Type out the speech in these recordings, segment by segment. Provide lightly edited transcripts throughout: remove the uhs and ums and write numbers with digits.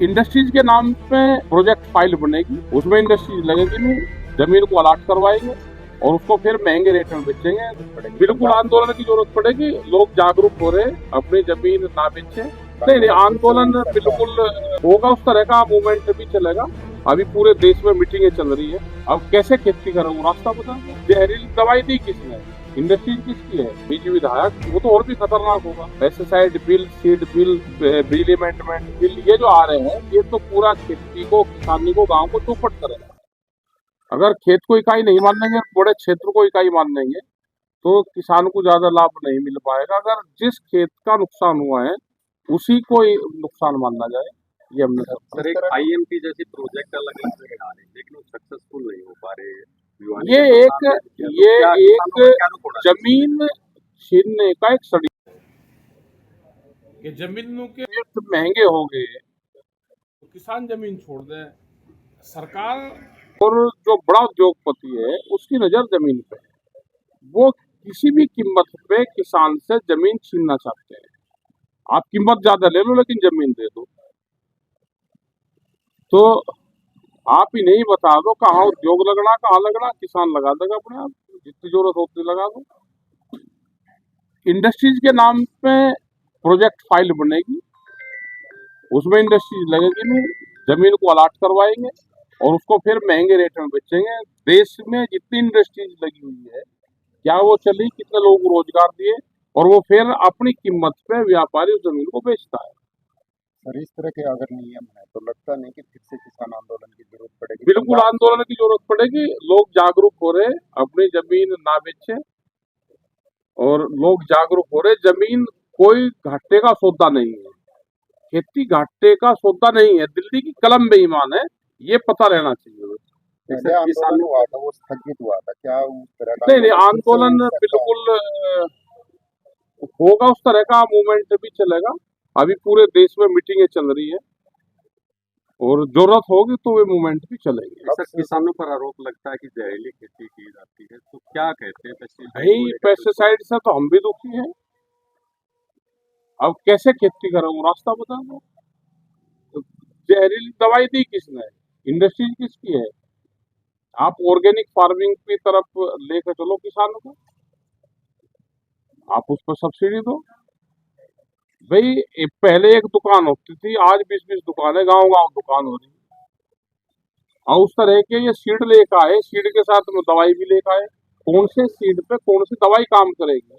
Industries के नाम पे प्रोजेक्ट फाइल बनेगी, उसमें इंडस्ट्रीज लगेगी नहीं, जमीन को अलाट करवाएंगे और उसको फिर महंगे रेट में बेचेंगे। बिल्कुल आंदोलन की जरूरत पड़ेगी, लोग जागरूक हो रहे, अपनी जमीन ना बेचे। नहीं, आंदोलन बिल्कुल होगा, उस तरह का मूवमेंट भी चलेगा। अभी पूरे देश में मीटिंगें चल रही है। अब कैसे खेती करूँ, रास्ता बता। जहरीली दवाई दी किसने, इंडस्ट्रीज किसकी है, बीजेपी विधायक, वो तो और भी खतरनाक होगा। पेस्टिसाइड बिल, सीड बिल, बिजली अमेंडमेंट बिल, ये जो आ रहे हैं, ये तो पूरा खेती को, किसानी को, गांव को चौपट करेगा। अगर खेत को इकाई नहीं मान लेंगे, बड़े क्षेत्र को इकाई मान लेंगे, तो किसान को ज्यादा लाभ नहीं मिल पाएगा। अगर जिस खेत का नुकसान हुआ है उसी को ही नुकसान मानना जाए, ये हमने सर एक आईएमपी जैसी प्रोजेक्ट अलग अलग जगह आ रहे हैं, लेकिन वो सक्सेसफुल नहीं हो पा रहे। ये एक जमीन छीनने का एक सड़ी कि जमीनों के रेट महंगे हो गए तो किसान जमीन छोड़ दे। सरकार और जो बड़ा उद्योगपति है उसकी नजर जमीन पे है, वो किसी भी कीमत पे किसान से जमीन छीनना चाहते हैं। आप कीमत ज्यादा ले लो लेकिन जमीन दे दो। तो आप ही नहीं बता दो कहाँ उद्योग लगना, कहाँ लगना, किसान लगा देगा अपने आप, जितनी जरूरत होती लगा दो। इंडस्ट्रीज के नाम पे प्रोजेक्ट फाइल बनेगी, उसमें इंडस्ट्रीज लगेगी नहीं, जमीन को अलाट करवाएंगे और उसको फिर महंगे रेट में बेचेंगे। देश में जितनी इंडस्ट्रीज लगी हुई है, क्या वो चली, कितने लोगों को रोजगार दिए, और वो फिर अपनी कीमत पे व्यापारी उस जमीन को बेचता है। सर इस तरह के अगर नियम है तो लगता नहीं कि फिर से किसान आंदोलन की जरूरत पड़ेगी। बिल्कुल आंदोलन की जरूरत पड़ेगी। लोग जागरूक हो रहे, अपनी जमीन ना बेचे, और लोग जागरूक हो रहे। जमीन कोई घाटे का सौदा नहीं है, खेती घाटे का सौदा नहीं है। दिल्ली की कलम बेईमान है, ये पता रहना चाहिए। पहले आंदोलन हुआ था वो स्थगित हुआ था, क्या उस तरह का नहीं, आंदोलन बिल्कुल होगा, उस तरह का मूवमेंट भी चलेगा। अभी पूरे देश में मीटिंगें चल रही है और जरूरत होगी तो वे मूवमेंट भी चलेंगे। सर किसानों पर आरोप लगता है कि जहरीली खेती की जाती है, तो क्या कहते हैं? भाई पेस्टिसाइड से तो हम भी दुखी हैं। अब कैसे खेती करूँ, रास्ता बता दो। जहरीली दवाई दी किसने, इंडस्ट्रीज किसकी है। आप ऑर्गेनिक फार्मिंग की तरफ लेकर चलो किसानों को, आप उस पर सब्सिडी दो। भाई पहले एक दुकान होती थी, आज 20-20 दुकानें, गांव-गांव दुकान हो रही है। और उस तरह के ये सीड लेकर आए, सीड के साथ में दवाई भी लेकर आए। कौन से सीड पे कौन सी दवाई काम करेगी,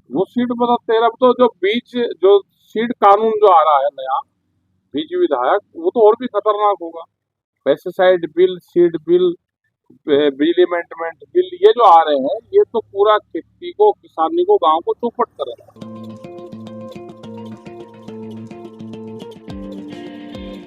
वो सीड बताते हैं। अब तो जो बीज, जो सीड कानून जो आ रहा है नया, बीज विधायक, वो तो और भी खतरनाक होगा। पेस्टिसाइड बिल, सीड बिल, बिजली अमेंडमेंट बिल, ये जो आ रहे हैं, ये तो पूरा खेती को, किसानी को, गांव को चौपट करेगा।